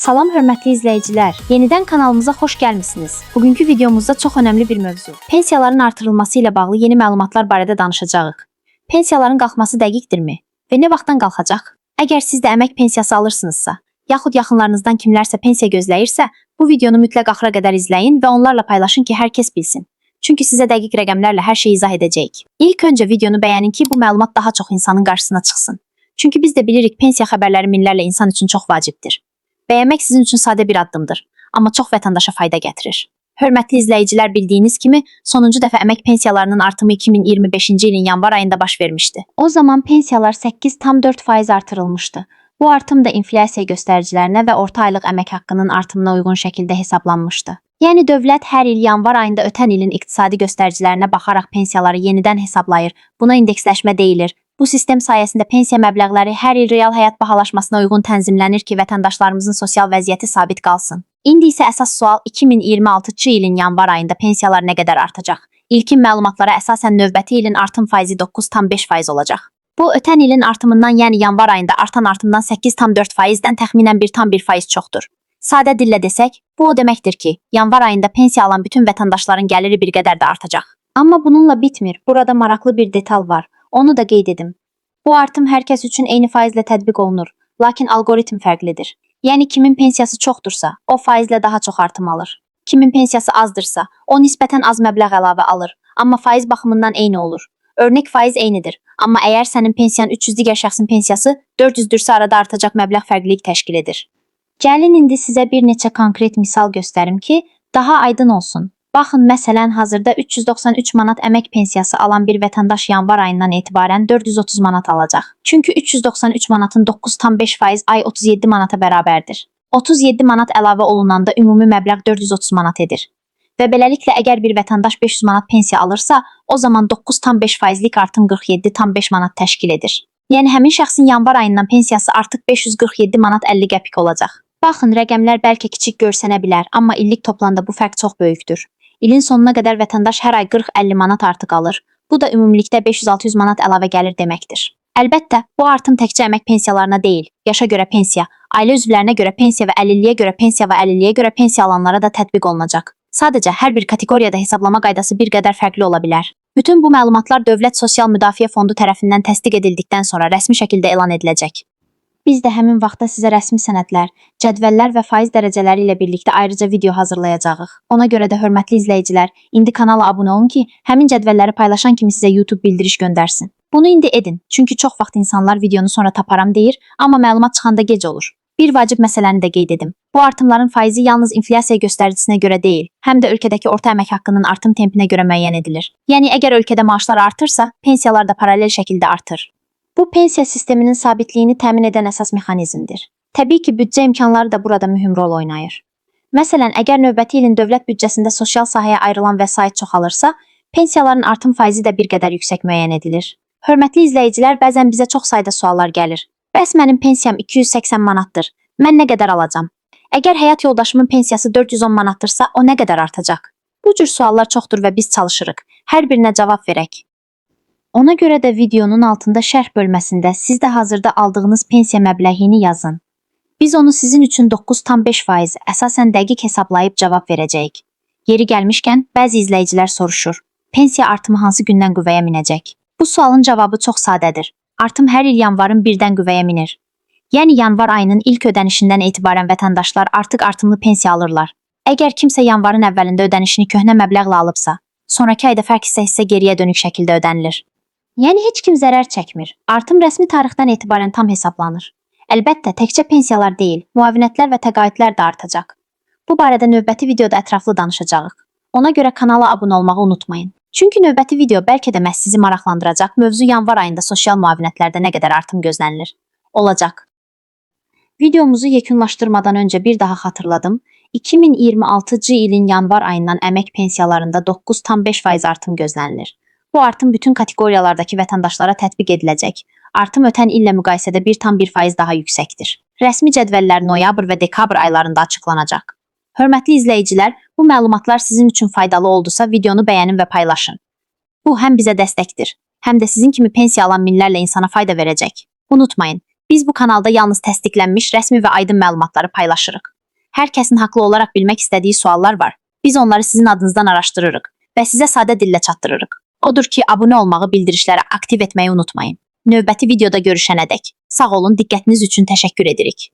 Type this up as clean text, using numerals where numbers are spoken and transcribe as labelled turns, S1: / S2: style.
S1: Salam hörmətli izləyicilər, yenidən kanalımıza xoş gəlmisiniz. Bugünkü videomuzda çox önəmli bir mövzu. Pensiyaların artırılması ilə bağlı yeni məlumatlar barədə danışacağıq. Pensiyaların qalxması dəqiqdirmi və nə vaxtdan qalxacaq? Əgər siz də əmək pensiyası alırsınızsa, yaxud yaxınlarınızdan kimlərsə pensiya gözləyirsə, bu videonu mütləq axıra qədər izləyin və onlarla paylaşın ki, hər kəs bilsin. Çünki sizə dəqiq rəqəmlərlə hər şeyi izah edəcəyik. İlk öncə videonu bəyənin ki, bu məlumat daha çox insanın qarşısına çıxsın. Çünki biz də bilirik, pensiya xəbərləri minlərlə insan üçün çox vacibdir. Bəyənmək sizin üçün sadə bir addımdır, amma çox vətəndaşa fayda gətirir. Hörmətli izləyicilər, bildiyiniz kimi, sonuncu dəfə əmək pensiyalarının artımı 2025-ci ilin yanvar ayında baş vermişdi. O zaman pensiyalar 8,4% artırılmışdı. Bu artım da inflyasiya göstəricilərinə və orta aylıq əmək haqqının artımına uyğun şəkildə hesablanmışdı. Yəni dövlət hər il yanvar ayında ötən ilin iqtisadi göstəricilərinə baxaraq pensiyaları yenidən hesablayır. Buna indeksləşmə deyilir. Bu sistem sayəsində pensiya məbləğləri hər il real həyat bahalaşmasına uyğun tənzimlənir ki, vətəndaşlarımızın sosial vəziyyəti sabit qalsın. İndi isə əsas sual 2026-cı ilin yanvar ayında pensiyalar nə qədər artacaq? İlkin məlumatlara əsasən növbəti ilin artım faizi 9,5% olacaq. Bu, ötən ilin artımından, yəni yanvar ayında artan artımdan 8,4%-dən təxminən 1,1% çoxdur. Sadə dillə desək, bu o deməkdir ki, yanvar ayında pensiya alan bütün vətəndaşların gəliri bir qədər də artacaq. Amma bununla bitmir. Burada maraqlı bir detal var. Onu da qeyd edim. Bu artım hər kəs üçün eyni faizlə tətbiq olunur, lakin algoritm fərqlidir. Yəni kimin pensiyası çoxdursa, o faizlə daha çox artım alır. Kimin pensiyası azdırsa, o nisbətən az məbləğ əlavə alır, amma faiz baxımından eyni olur. Örnək faiz eynidir, amma əgər sənin pensiyan 300 digər şəxsin pensiyası 400-dürsə arada artacaq məbləğ fərqlilik təşkil edir. Gəlin indi sizə bir neçə konkret misal göstərim ki, daha aydın olsun. Baxın, məsələn, hazırda 393 manat əmək pensiyası alan bir vətəndaş yanvar ayından etibarən 430 manat alacaq. Çünki 393 manatın 9,5% ay 37 manata bərabərdir. 37 manat əlavə olunanda ümumi məbləğ 430 manat edir. Və beləliklə, əgər bir vətəndaş 500 manat pensiya alırsa, o zaman 9,5%lik artım 47,5 manat təşkil edir. Yəni həmin şəxsin yanvar ayından pensiyası artıq 547 manat 50 qəpik olacaq. Baxın, rəqəmlər bəlkə kiçik görsənə bilər, amma illik toplanda bu fərq çox böyükdür. İlin sonuna qədər vətəndaş hər ay 40-50 manat artıq alır. Bu da ümumilikdə 500-600 manat əlavə gəlir deməkdir. Əlbəttə, bu artım təkcə əmək pensiyalarına deyil, yaşa görə pensiya, ailə üzvlərinə görə pensiya və əlilliyə görə pensiya və əlilliyə görə pensiya alanlara da tətbiq olunacaq. Sadəcə, hər bir kateqoriyada hesablama qaydası bir qədər fərqli ola bilər. Bütün bu məlumatlar Dövlət Sosial Müdafiə Fondu tərəfindən təsdiq edildikdən sonra rəsmi şəkildə elan ediləcək. Biz də həmin vaxtda sizə rəsmi sənədlər, cədvəllər və faiz dərəcələri ilə birlikdə ayrıca video hazırlayacağıq. Ona görə də hörmətli izləyicilər, indi kanala abunə olun ki, həmin cədvəlləri paylaşan kimi sizə YouTube bildiriş göndərsin. Bunu indi edin, çünki çox vaxt insanlar videonu sonra taparam deyir, amma məlumat çıxanda gec olur. Bir vacib məsələni də qeyd edim. Bu artımların faizi yalnız inflyasiya göstəricinə görə deyil, həm də ölkədəki orta əmək haqqının artım tempinə görə müəyyən edilir. Yəni əgər ölkədə maaşlar artırsa, pensiyalar da paralel şəkildə artır. Bu, pensiya sisteminin sabitliyini təmin edən əsas mexanizmdir. Təbii ki, büdcə imkanları da burada mühüm rol oynayır. Məsələn, əgər növbəti ilin dövlət büdcəsində sosial sahəyə ayrılan vəsait çoxalırsa, pensiyaların artım faizi də bir qədər yüksək müəyyən edilir. Hörmətli izləyicilər, bəzən bizə çox sayda suallar gəlir. Bəs mənim pensiyam 280 manatdır. Mən nə qədər alacam? Əgər həyat yoldaşımın pensiyası 410 manatdırsa, o nə qədər artacaq? Bu cür suallar çoxdur və biz çalışırıq. Hər birinə cavab verək. Ona görə də videonun altında şərh bölməsində siz də hazırda aldığınız pensiya məbləğini yazın. Biz onu sizin üçün 9,5% əsasən dəqiq hesablayıb cavab verəcəyik. Yeri gəlmişkən, bəzi izləyicilər soruşur, pensiya artımı hansı gündən qüvvəyə minəcək? Bu sualın cavabı çox sadədir. Artım hər il yanvarın 1-dən qüvvəyə minir. Yəni yanvar ayının ilk ödənişindən etibarən vətəndaşlar artıq artımlı pensiya alırlar. Əgər kimsə yanvarın əvvəlində ödənişini köhnə məbləğlə alıbsa, sonraki ayda fərq hissə geriyə dönük şəkildə ödənilir. Yəni heç kim zərər çəkmir. Artım rəsmi tarixdən etibarən tam hesablanır. Əlbəttə, təkcə pensiyalar deyil, müavinətlər və təqaüdlər də artacaq. Bu barədə növbəti videoda ətraflı danışacağıq. Ona görə kanala abunə olmağı unutmayın. Çünki növbəti video bəlkə də məhz sizi maraqlandıracaq, mövzu yanvar ayında sosial müavinətlərdə nə qədər artım gözlənilir. Olacaq. Videomuzu yekunlaşdırmadan öncə bir daha xatırladım. 2026-cı ilin yanvar ayından əmək pensiyalarında 9,5% artım gözlənilir. Bu artım bütün kateqoriyalardakı vətəndaşlara tətbiq ediləcək. Artım ötən illə müqayisədə 1,1% daha yüksəkdir. Rəsmi cədvəllər noyabr və dekabr aylarında açıqlanacaq. Hörmətli izləyicilər, bu məlumatlar sizin üçün faydalı oldusa videonu bəyənin və paylaşın. Bu həm bizə dəstəkdir, həm də sizin kimi pensiya alan minlərlə insana fayda verəcək. Unutmayın, Biz bu kanalda yalnız təsdiqlənmiş rəsmi və aydın məlumatları paylaşırıq. Hər kəsin haqlı olaraq bilmək istədiyi suallar var. Biz onları sizin adınızdan araşdırırıq və sizə sadə dillə çatdırırıq. Odur ki, abunə olmağı, bildirişləri aktiv etməyi unutmayın. Növbəti videoda görüşənədək sağ olun, diqqətiniz üçün təşəkkür edirik.